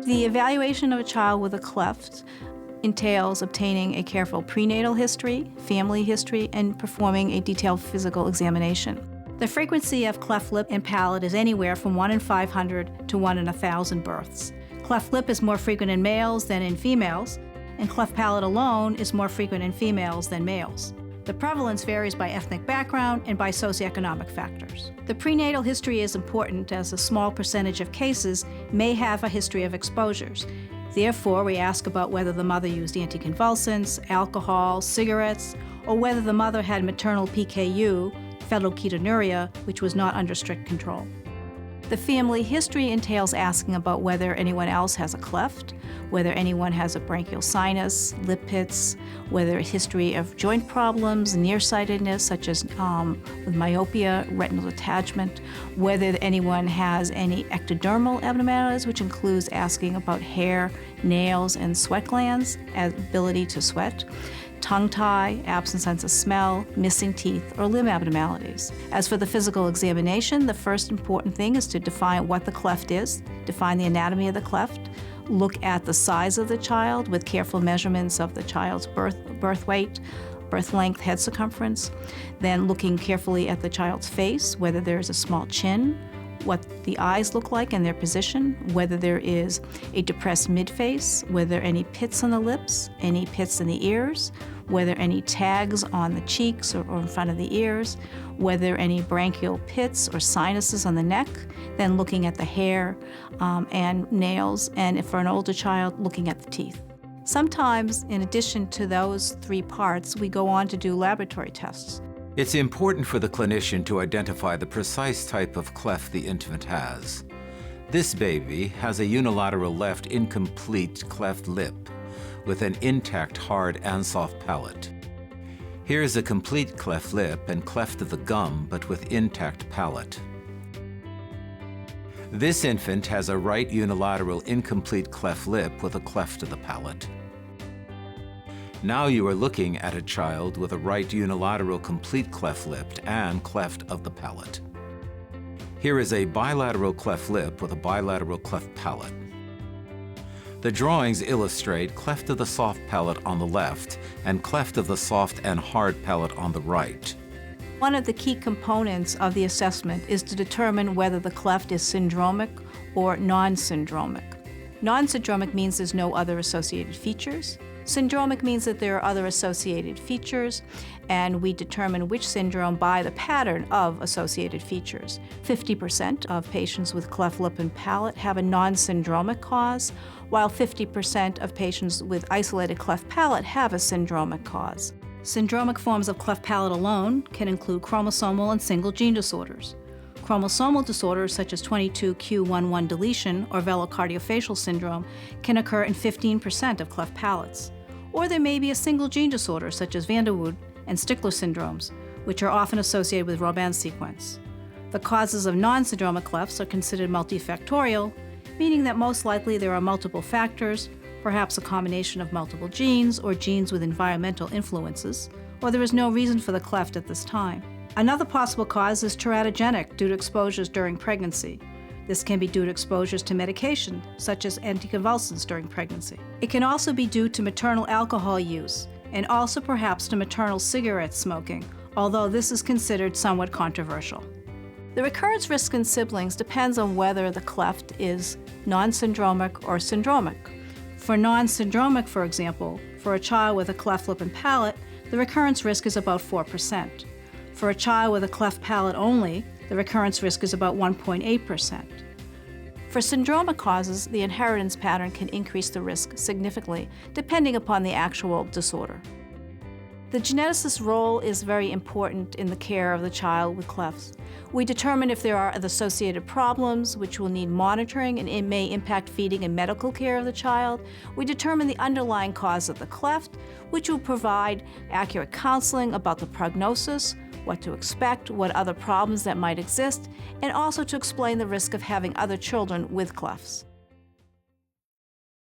The evaluation of a child with a cleft entails obtaining a careful prenatal history, family history, and performing a detailed physical examination. The frequency of cleft lip and palate is anywhere from 1 in 500 to 1 in 1,000 births. Cleft lip is more frequent in males than in females, and cleft palate alone is more frequent in females than males. The prevalence varies by ethnic background and by socioeconomic factors. The prenatal history is important as a small percentage of cases may have a history of exposures. Therefore, we ask about whether the mother used anticonvulsants, alcohol, cigarettes, or whether the mother had maternal PKU, phenylketonuria, which was not under strict control. The family history entails asking about whether anyone else has a cleft, whether anyone has a branchial sinus, lip pits, whether a history of joint problems, nearsightedness, such as with myopia, retinal detachment, whether anyone has any ectodermal abnormalities, which includes asking about hair, nails, and sweat glands, ability to sweat, tongue tie, absent sense of smell, missing teeth, or limb abnormalities. As for the physical examination, the first important thing is to define what the cleft is, define the anatomy of the cleft, look at the size of the child with careful measurements of the child's birth weight, birth length, head circumference, then looking carefully at the child's face, whether there's a small chin, what the eyes look like and their position, whether there is a depressed midface, whether any pits on the lips, any pits in the ears, whether any tags on the cheeks or in front of the ears, whether any branchial pits or sinuses on the neck, then looking at the hair and nails, and if for an older child, looking at the teeth. Sometimes, in addition to those 3 parts, we go on to do laboratory tests. It's important for the clinician to identify the precise type of cleft the infant has. This baby has a unilateral left incomplete cleft lip with an intact hard and soft palate. Here is a complete cleft lip and cleft of the gum, but with intact palate. This infant has a right unilateral incomplete cleft lip with a cleft of the palate. Now you are looking at a child with a right unilateral complete cleft lip and cleft of the palate. Here is a bilateral cleft lip with a bilateral cleft palate. The drawings illustrate cleft of the soft palate on the left and cleft of the soft and hard palate on the right. One of the key components of the assessment is to determine whether the cleft is syndromic or non-syndromic. Non-syndromic means there's no other associated features. Syndromic means that there are other associated features, and we determine which syndrome by the pattern of associated features. 50% of patients with cleft lip and palate have a non-syndromic cause, while 50% of patients with isolated cleft palate have a syndromic cause. Syndromic forms of cleft palate alone can include chromosomal and single gene disorders. Chromosomal disorders such as 22q11 deletion or velocardiofacial syndrome can occur in 15% of cleft palates. Or there may be a single gene disorder such as Van der Wood and Stickler syndromes, which are often associated with Robin sequence. The causes of non-syndromic clefts are considered multifactorial, meaning that most likely there are multiple factors, perhaps a combination of multiple genes or genes with environmental influences, or there is no reason for the cleft at this time. Another possible cause is teratogenic due to exposures during pregnancy. This can be due to exposures to medication, such as anticonvulsants during pregnancy. It can also be due to maternal alcohol use, and also perhaps to maternal cigarette smoking, although this is considered somewhat controversial. The recurrence risk in siblings depends on whether the cleft is non-syndromic or syndromic. For non-syndromic, for example, for a child with a cleft lip and palate, the recurrence risk is about 4%. For a child with a cleft palate only, the recurrence risk is about 1.8%. For syndromic causes, the inheritance pattern can increase the risk significantly, depending upon the actual disorder. The geneticist's role is very important in the care of the child with clefts. We determine if there are associated problems which will need monitoring and it may impact feeding and medical care of the child. We determine the underlying cause of the cleft, which will provide accurate counseling about the prognosis, what to expect, what other problems that might exist, and also to explain the risk of having other children with clefts.